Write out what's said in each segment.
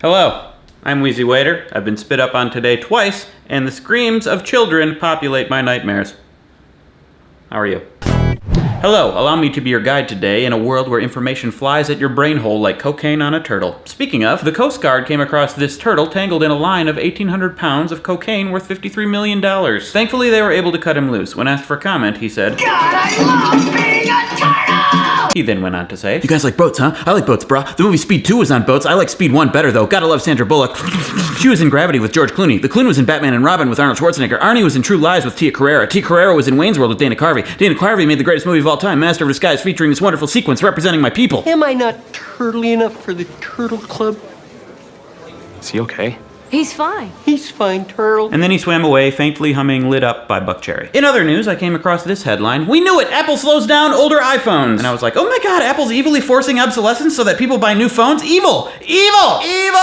Hello, I'm Wheezy Waiter. I've been spit up on today twice, and the screams of children populate my nightmares. How are you? Hello, allow me to be your guide today in a world where information flies at your brain hole like cocaine on a turtle. Speaking of, the Coast Guard came across this turtle tangled in a line of 1,800 pounds of cocaine worth $53 million. Thankfully, they were able to cut him loose. When asked for comment, he said, "God, I love being a turtle!" He then went on to say, "You guys like boats, huh? I like boats, brah. The movie Speed 2 was on boats. I like Speed 1 better, though. Gotta love Sandra Bullock. She was in Gravity with George Clooney. The Clooney was in Batman and Robin with Arnold Schwarzenegger. Arnie was in True Lies with Tia Carrera. Tia Carrera was in Wayne's World with Dana Carvey. Dana Carvey made the greatest movie of all time, Master of Disguise, featuring this wonderful sequence representing my people." Am I not turtly enough for the Turtle Club? Is he okay? He's fine. He's fine, Turtle. And then he swam away, faintly humming Lit Up by Buckcherry. In other news, I came across this headline: "We knew it! Apple slows down older iPhones." And I was like, oh my god, Apple's evilly forcing obsolescence so that people buy new phones? Evil! Evil! Evil!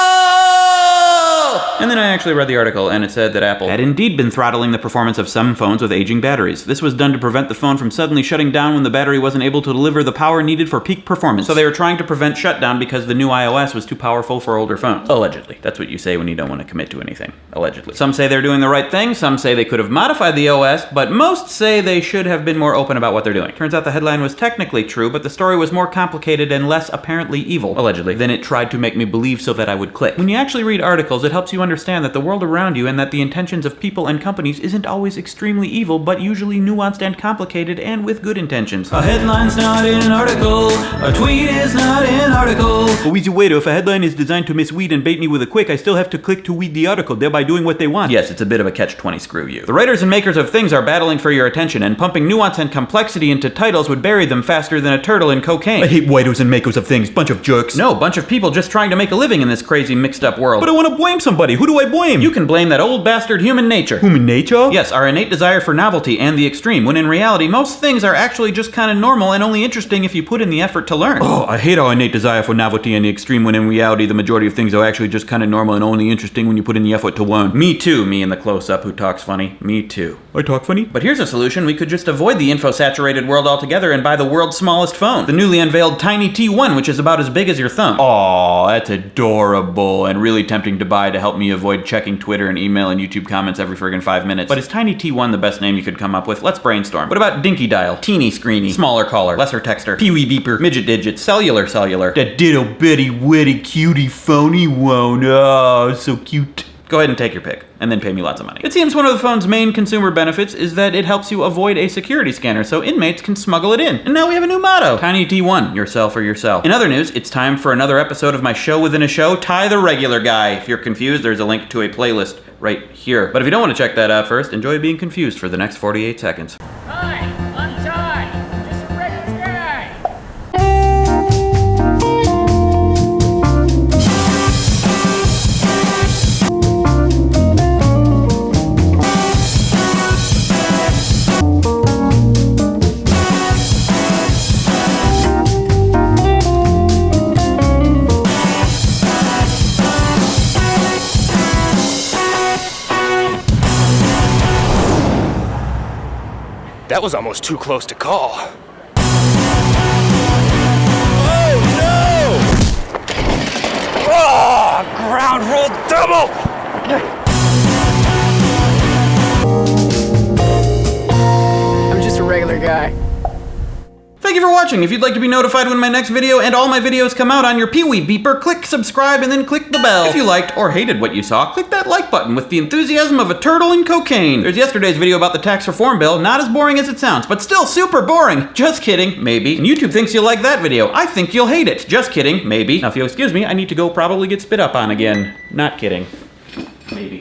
And then I actually read the article, and it said that Apple had indeed been throttling the performance of some phones with aging batteries. This was done to prevent the phone from suddenly shutting down when the battery wasn't able to deliver the power needed for peak performance. So they were trying to prevent shutdown because the new iOS was too powerful for older phones. Allegedly. That's what you say when you don't want to commit to anything. Allegedly. Some say they're doing the right thing, some say they could have modified the OS, but most say they should have been more open about what they're doing. Turns out the headline was technically true, but the story was more complicated and less apparently evil, allegedly, than it tried to make me believe so that I would click. When you actually read articles, it helps you understand that the world around you and that the intentions of people and companies isn't always extremely evil, but usually nuanced and complicated and with good intentions. A headline's not in an article, a tweet is not an article. But Wheezy Waiter, if a headline is designed to mislead and bait me with a quick, I still have to click to read the article, thereby doing what they want. Yes, it's a bit of a catch-20, screw you. The writers and makers of things are battling for your attention, and pumping nuance and complexity into titles would bury them faster than a turtle in cocaine. I hate writers and makers of things, bunch of jerks. No, bunch of people just trying to make a living in this crazy mixed-up world. But I want to blame somebody. Who do I blame? You can blame that old bastard human nature. Human nature? Yes, our innate desire for novelty and the extreme, when in reality, most things are actually just kind of normal and only interesting if you put in the effort to learn. Oh, I hate our innate desire for novelty and the extreme, when in reality, the majority of things are actually just kind of normal and only interesting when you put in the effort to learn. Me too, me in the close-up who talks funny. Me too. I talk funny? But here's a solution. We could just avoid the info-saturated world altogether and buy the world's smallest phone. The newly unveiled Tiny T1, which is about as big as your thumb. Aw, that's adorable and really tempting to buy to help me avoid checking Twitter and email and YouTube comments every friggin' 5 minutes. But is Tiny T1 the best name you could come up with? Let's brainstorm. What about Dinky Dial, Teeny Screeny, Smaller Caller, Lesser Texter, Pee-wee Beeper, Midget Digit, Cellular, that ditto bitty witty cutie phony one. Oh, so cute. Go ahead and take your pick, and then pay me lots of money. It seems one of the phone's main consumer benefits is that it helps you avoid a security scanner so inmates can smuggle it in. And now we have a new motto. Tiny T1, yourself or yourself. In other news, it's time for another episode of my show within a show, Ty the Regular Guy. If you're confused, there's a link to a playlist right here. But if you don't want to check that out first, enjoy being confused for the next 48 seconds. Hi, I'm Ty, just a regular guy. That was almost too close to call. Oh no! Oh, ground roll double! I'm just a regular guy. Thank you for watching. If you'd like to be notified when my next video and all my videos come out on your Pee-wee beeper, click subscribe and then click the bell. If you liked or hated what you saw, click that like button with the enthusiasm of a turtle in cocaine. There's yesterday's video about the tax reform bill, not as boring as it sounds, but still super boring. Just kidding, maybe. And YouTube thinks you'll like that video. I think you'll hate it. Just kidding, maybe. Now if you'll excuse me, I need to go probably get spit up on again. Not kidding. Maybe.